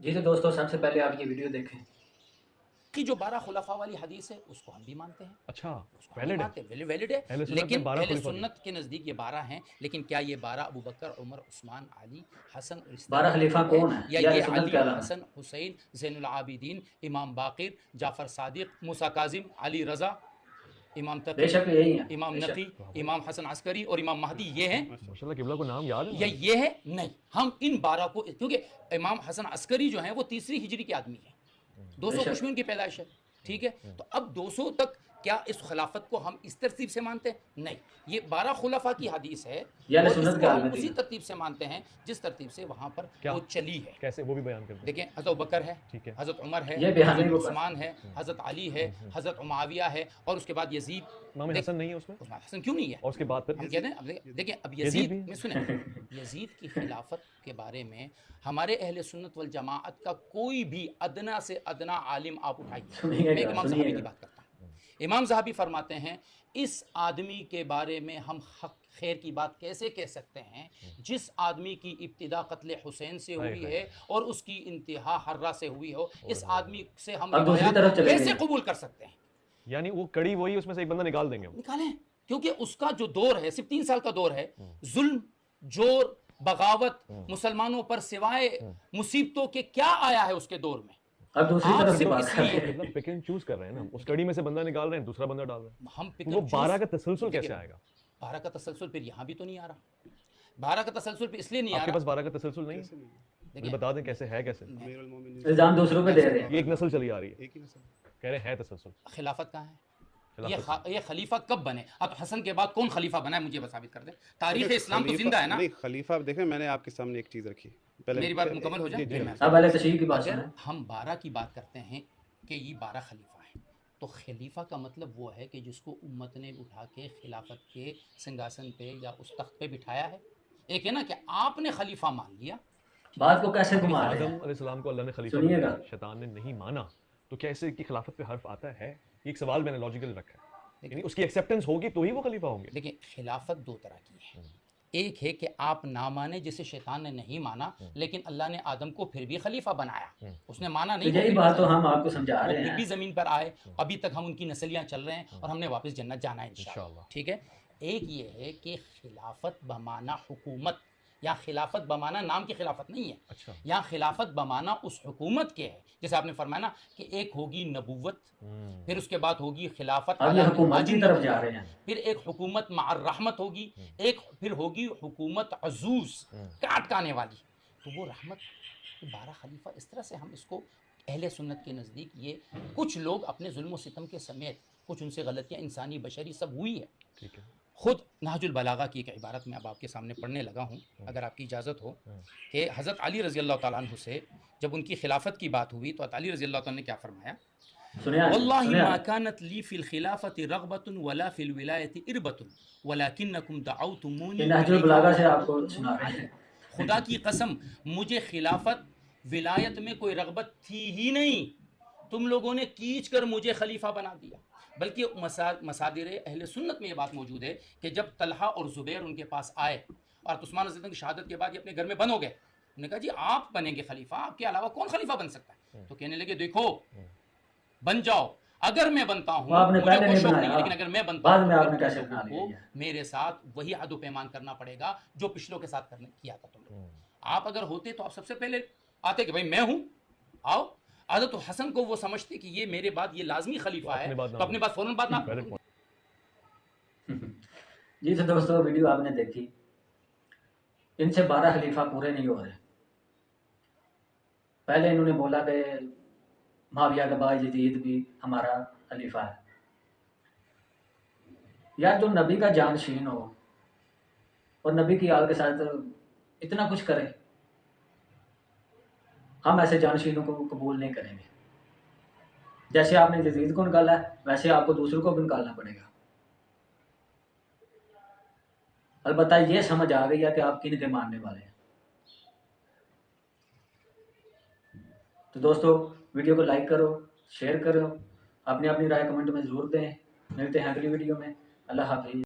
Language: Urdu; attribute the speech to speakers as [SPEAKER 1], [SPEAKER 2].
[SPEAKER 1] جی تو دوستو سب سے پہلے آپ یہ ویڈیو دیکھیں
[SPEAKER 2] کی جو 12 خلفاء والی حدیث ہے اس کو ہم بھی مانتے ہیں.
[SPEAKER 3] اچھا
[SPEAKER 2] اس کو ہم بھی مانتے ہیں, ویلڈ ہے.
[SPEAKER 3] اہل سنت میں
[SPEAKER 2] لیکن
[SPEAKER 3] 12
[SPEAKER 2] اہل
[SPEAKER 3] خلیفہ کی.
[SPEAKER 2] سنت کے نزدیک یہ 12 ہیں, لیکن کیا یہ 12 ابو بکر, عمر, عثمان, علی, حسن اور اس
[SPEAKER 1] 12
[SPEAKER 2] طرح
[SPEAKER 1] خلیفہ
[SPEAKER 2] ترتیب ہے,
[SPEAKER 1] کون ہیں
[SPEAKER 2] یا
[SPEAKER 1] اہل
[SPEAKER 2] یہ
[SPEAKER 1] سنت
[SPEAKER 2] علی,
[SPEAKER 1] کے علامہ
[SPEAKER 2] حسن, حسین, زین العابدین, امام باقر, جعفر صادق, موسیٰ کاظم, علی رضا, امام
[SPEAKER 1] بے
[SPEAKER 2] تقی,
[SPEAKER 1] شک یہی ہیں
[SPEAKER 2] امام
[SPEAKER 1] بے
[SPEAKER 2] نقی,
[SPEAKER 1] شک
[SPEAKER 2] امام حسن عسکری اور امام مہدی, یہ ہیں.
[SPEAKER 3] ماشاءاللہ قبلہ کو نام یاد ہے
[SPEAKER 2] یا یہ ہے نہیں, ہم ان 12 کو, کیونکہ امام حسن عسکری جو ہیں وہ 3 ہجری کے آدمی ہیں,
[SPEAKER 1] بے
[SPEAKER 2] 200
[SPEAKER 1] شک
[SPEAKER 2] کچھ میں ان کی پیدائش ہے. ٹھیک ہے, تو اب 200 تک کیا اس خلافت کو ہم اس ترتیب سے مانتے ہیں؟ نہیں, یہ 12 خلفاء کی حدیث ہے
[SPEAKER 1] یہ اہل
[SPEAKER 2] اور اس
[SPEAKER 1] سنت کے
[SPEAKER 2] کو ہم
[SPEAKER 1] عالم
[SPEAKER 2] اسی
[SPEAKER 1] دین
[SPEAKER 2] ترتیب سے مانتے ہیں جس ترتیب سے وہاں پر
[SPEAKER 3] کیا
[SPEAKER 2] وہ چلی ہے.
[SPEAKER 3] کیسے وہ بھی بیان کرتے ہیں.
[SPEAKER 2] دیکھیں, حضرت ابوبکر ہے,
[SPEAKER 3] ٹھیک ہے.
[SPEAKER 2] حضرت عمر ہے,
[SPEAKER 1] یہ بیان
[SPEAKER 2] حضرت
[SPEAKER 1] نہیں کو
[SPEAKER 2] عثمان ہے, حضرت علی ہے, حضرت معاویہ ہے, اور اس کے بعد یزید.
[SPEAKER 3] امام حسن نہیں ہے اس میں,
[SPEAKER 2] عثمان حسن کیوں نہیں ہے؟
[SPEAKER 3] اور اس کے بعد پھر
[SPEAKER 2] ہم کہتے ہیں اب دیکھیں, اب
[SPEAKER 3] یزید
[SPEAKER 2] یزید
[SPEAKER 3] بھی
[SPEAKER 2] میں سنیں, یزید کی خلافت کے بارے میں ہمارے اہل سنت والجماعت کا کوئی بھی ادنا سے ادنا عالم آپ اٹھائیے.
[SPEAKER 1] سنیے
[SPEAKER 2] میں ایک
[SPEAKER 1] گا
[SPEAKER 2] امام
[SPEAKER 1] سنیے
[SPEAKER 2] صحابی کی
[SPEAKER 1] گا
[SPEAKER 2] بات کرتا ہوں. امام صحابی فرماتے ہیں, اس آدمی کے بارے میں ہم حق خیر کی بات کیسے کہہ سکتے ہیں جس آدمی کی ابتدا قتل حسین سے ہوئی ہے اور اس کی انتہا حرہ سے ہوئی ہو, اس آدمی سے ہم
[SPEAKER 1] اب دوسری
[SPEAKER 2] روایات
[SPEAKER 1] طرف چلے
[SPEAKER 2] کیسے
[SPEAKER 1] گئے
[SPEAKER 2] قبول کر سکتے ہیں؟
[SPEAKER 3] یعنی وہ کڑی وہی, اس میں سے ایک بندہ نکال دیں گے وہ.
[SPEAKER 2] نکالیں, کیونکہ اس کا جو دور ہے صرف 3 سال کا دور ہے, ظلم, جور, بغاوت, مسلمانوں پر سوائے مصیبتوں کے کیا آیا ہے اس کے دور میں.
[SPEAKER 1] اب دوسری
[SPEAKER 2] آپ
[SPEAKER 1] طرف کی
[SPEAKER 2] صرف
[SPEAKER 1] بات
[SPEAKER 2] اس
[SPEAKER 1] کر
[SPEAKER 2] لیے
[SPEAKER 1] رہے ہیں
[SPEAKER 3] پک اینڈ چوز کر رہے ہیں نا, اس کڑی میں سے بندہ نکال رہے ہیں, دوسرا بندہ ڈال رہے ہیں.
[SPEAKER 2] ہم
[SPEAKER 3] وہ 12 کا تسلسل کیسے آئے گا؟
[SPEAKER 2] 12 کا تسلسل پھر یہاں بھی تو نہیں آ رہا. 12 کا تسلسل پہ اس لیے نہیں آ
[SPEAKER 3] آپ کے
[SPEAKER 2] رہا,
[SPEAKER 3] پاس 12 کا تسلسل نہیں ہے, مجھے بتا دیں کیسے ہے, کیسے
[SPEAKER 1] الزام دوسروں پہ دے رہے
[SPEAKER 3] یہ
[SPEAKER 1] ہیں.
[SPEAKER 3] ایک نسل چلی آ رہی ہے, کہہ رہے ہیں تسلسل.
[SPEAKER 2] خلافت کہاں ہے؟
[SPEAKER 3] خلافت
[SPEAKER 2] یہ خلیفہ کب بنے؟ اب حسن کے بعد کون خلیفہ بنا ہے مجھے ثابت کر دیں. تاریخ اسلام تو زندہ ہے نا.
[SPEAKER 4] نہیں, خلیفہ دیکھیں, میں نے آپ کے سامنے ایک چیز رکھی,
[SPEAKER 2] میری بات مکمل ہو جائے.
[SPEAKER 1] اب اہل تشریح کی بات
[SPEAKER 2] اگر
[SPEAKER 1] سنیں.
[SPEAKER 2] ہم 12 کی بات کرتے ہیں کہ یہ 12 خلیفہ ہیں, تو خلیفہ کا مطلب وہ ہے کہ جس کو امت نے اٹھا کے خلافت کے سنگاسن پہ یا اس تخت پہ بٹھایا ہے. ایک ہے نا کہ آپ نے خلیفہ مان لیا.
[SPEAKER 1] بات کو کیسے گھما رہے
[SPEAKER 3] آدم
[SPEAKER 1] ہیں
[SPEAKER 3] علیہ السلام کو اللہ نے خلیفہ
[SPEAKER 1] سنیے
[SPEAKER 3] بنایا,
[SPEAKER 1] گا.
[SPEAKER 3] شیطان نے نہیں مانا, تو کیسے کی خلافت پہ حرف آتا ہے؟ یہ ایک سوال میں نے لاجیکل رکھا ہے, یعنی اس کی ایکسیپٹنس ہوگی تو ہی وہ خلیفہ ہوں گے.
[SPEAKER 2] لیکن خلافت 2 طرح کی ہے. ایک ہے کہ آپ نہ مانے جسے شیطان نے نہیں مانا, لیکن اللہ نے آدم کو پھر بھی خلیفہ بنایا. اس نے مانا
[SPEAKER 1] تو
[SPEAKER 2] نہیں,
[SPEAKER 1] یہی بات تو ہم آپ کو سمجھا
[SPEAKER 2] وہ
[SPEAKER 1] رہے
[SPEAKER 2] پھر بھی
[SPEAKER 1] ہیں.
[SPEAKER 2] زمین پر آئے, ابھی تک ہم ان کی نسلیاں چل رہے ہیں اور ہم نے واپس جنت جانا ہے انشاءاللہ. ٹھیک ہے. ایک یہ ہے کہ خلافت بمانا حکومت, یا خلافت بمانا نام کی خلافت نہیں ہے.
[SPEAKER 3] اچھا,
[SPEAKER 2] یا خلافت بمانا اس حکومت کے ہے, جیسے آپ نے فرمایا نا کہ ایک ہوگی نبوت, پھر اس کے بعد ہوگی خلافت
[SPEAKER 1] اب یہ
[SPEAKER 2] علی
[SPEAKER 1] حکومت
[SPEAKER 2] منہاج
[SPEAKER 1] کی طرف
[SPEAKER 2] النبوت,
[SPEAKER 1] جا رہے ہیں.
[SPEAKER 2] پھر ایک حکومت مع الرحمت ہوگی, ایک پھر ہوگی حکومت عزوز, کاٹ کانے والی. تو وہ رحمت 12 خلیفہ, اس طرح سے ہم اس کو اہل سنت کے نزدیک, یہ کچھ لوگ اپنے ظلم و ستم کے سمیت, کچھ ان سے غلطیاں انسانی بشری سب ہوئی ہے.
[SPEAKER 3] ٹھیک ہے.
[SPEAKER 2] خود نہج البلاغہ کی ایک عبارت میں اب آپ کے سامنے پڑھنے لگا ہوں, اگر آپ کی اجازت ہو, کہ حضرت علی رضی اللہ تعالیٰ عنہ سے جب ان کی خلافت کی بات ہوئی تو علی رضی اللہ تعالیٰ نے کیا فرمایا؟ واللہ ما كانت لي في الخلافة رغبة ولا في الولاية إربة ولكنكم دعوتموني
[SPEAKER 1] یہ نہج البلاغہ سے آپ کو سنا رہے ہیں.
[SPEAKER 2] خدا کی قسم مجھے خلافت ولایت میں کوئی رغبت تھی ہی نہیں, تم لوگوں نے کھینچ کر مجھے خلیفہ بنا دیا. بلکہ مصادر اہل سنت میں یہ بات موجود ہے کہ جب طلحہ اور زبیر ان کے پاس آئے اور عثمان رضی اللہ عنہ کی شہادت کے بعد یہ اپنے گھر میں بند ہو گئے, انہوں نے کہا جی آپ بنیں گے خلیفہ, آپ کے علاوہ کون خلیفہ بن سکتا ہے؟ تو کہنے لگے دیکھو بن جاؤ, اگر میں بنتا ہوں
[SPEAKER 1] آپ نے
[SPEAKER 2] مجھے
[SPEAKER 1] پہلے
[SPEAKER 2] کوئی
[SPEAKER 1] نہیں
[SPEAKER 2] شوق نہیں ہے,
[SPEAKER 1] بنایا,
[SPEAKER 2] لیکن اگر میں بنتا
[SPEAKER 1] بعد
[SPEAKER 2] ہوں
[SPEAKER 1] میں
[SPEAKER 2] تو
[SPEAKER 1] آپ نے
[SPEAKER 2] پھر
[SPEAKER 1] کیسے
[SPEAKER 2] تم
[SPEAKER 1] بنا
[SPEAKER 2] لوگوں کو
[SPEAKER 1] لیا.
[SPEAKER 2] میرے ساتھ وہی عہد و پیمان کرنا پڑے گا جو پچھلوں کے ساتھ کیا تھا تم لوگ. آپ اگر ہوتے تو آپ سب سے پہلے آتے کہ بھائی میں ہوں, آؤ. حضرت حسن کو وہ سمجھتے کہ یہ میرے بعد یہ لازمی خلیفہ ہے, تو اپنے بعد فوراً بات نہ.
[SPEAKER 1] جی تو دوستو ویڈیو آپ نے دیکھی, ان سے 12 خلیفہ پورے نہیں ہو رہے. پہلے انہوں نے بولا کہ معاویہ کا بعد یزید بھی ہمارا خلیفہ ہے. یار جو نبی کا جانشین ہو اور نبی کی آل کے ساتھ اتنا کچھ کرے, ہم ایسے جانشینوں کو قبول نہیں کریں گے. جیسے آپ نے یزید کو نکالا ہے ویسے آپ کو دوسروں کو بھی نکالنا پڑے گا. البتہ یہ سمجھ آ گئی ہے کہ آپ کن کے ماننے والے ہیں. تو دوستو ویڈیو کو لائک کرو, شیئر کرو, اپنی رائے کمنٹ میں ضرور دیں. ملتے ہیں اگلی ویڈیو میں. اللہ حافظ.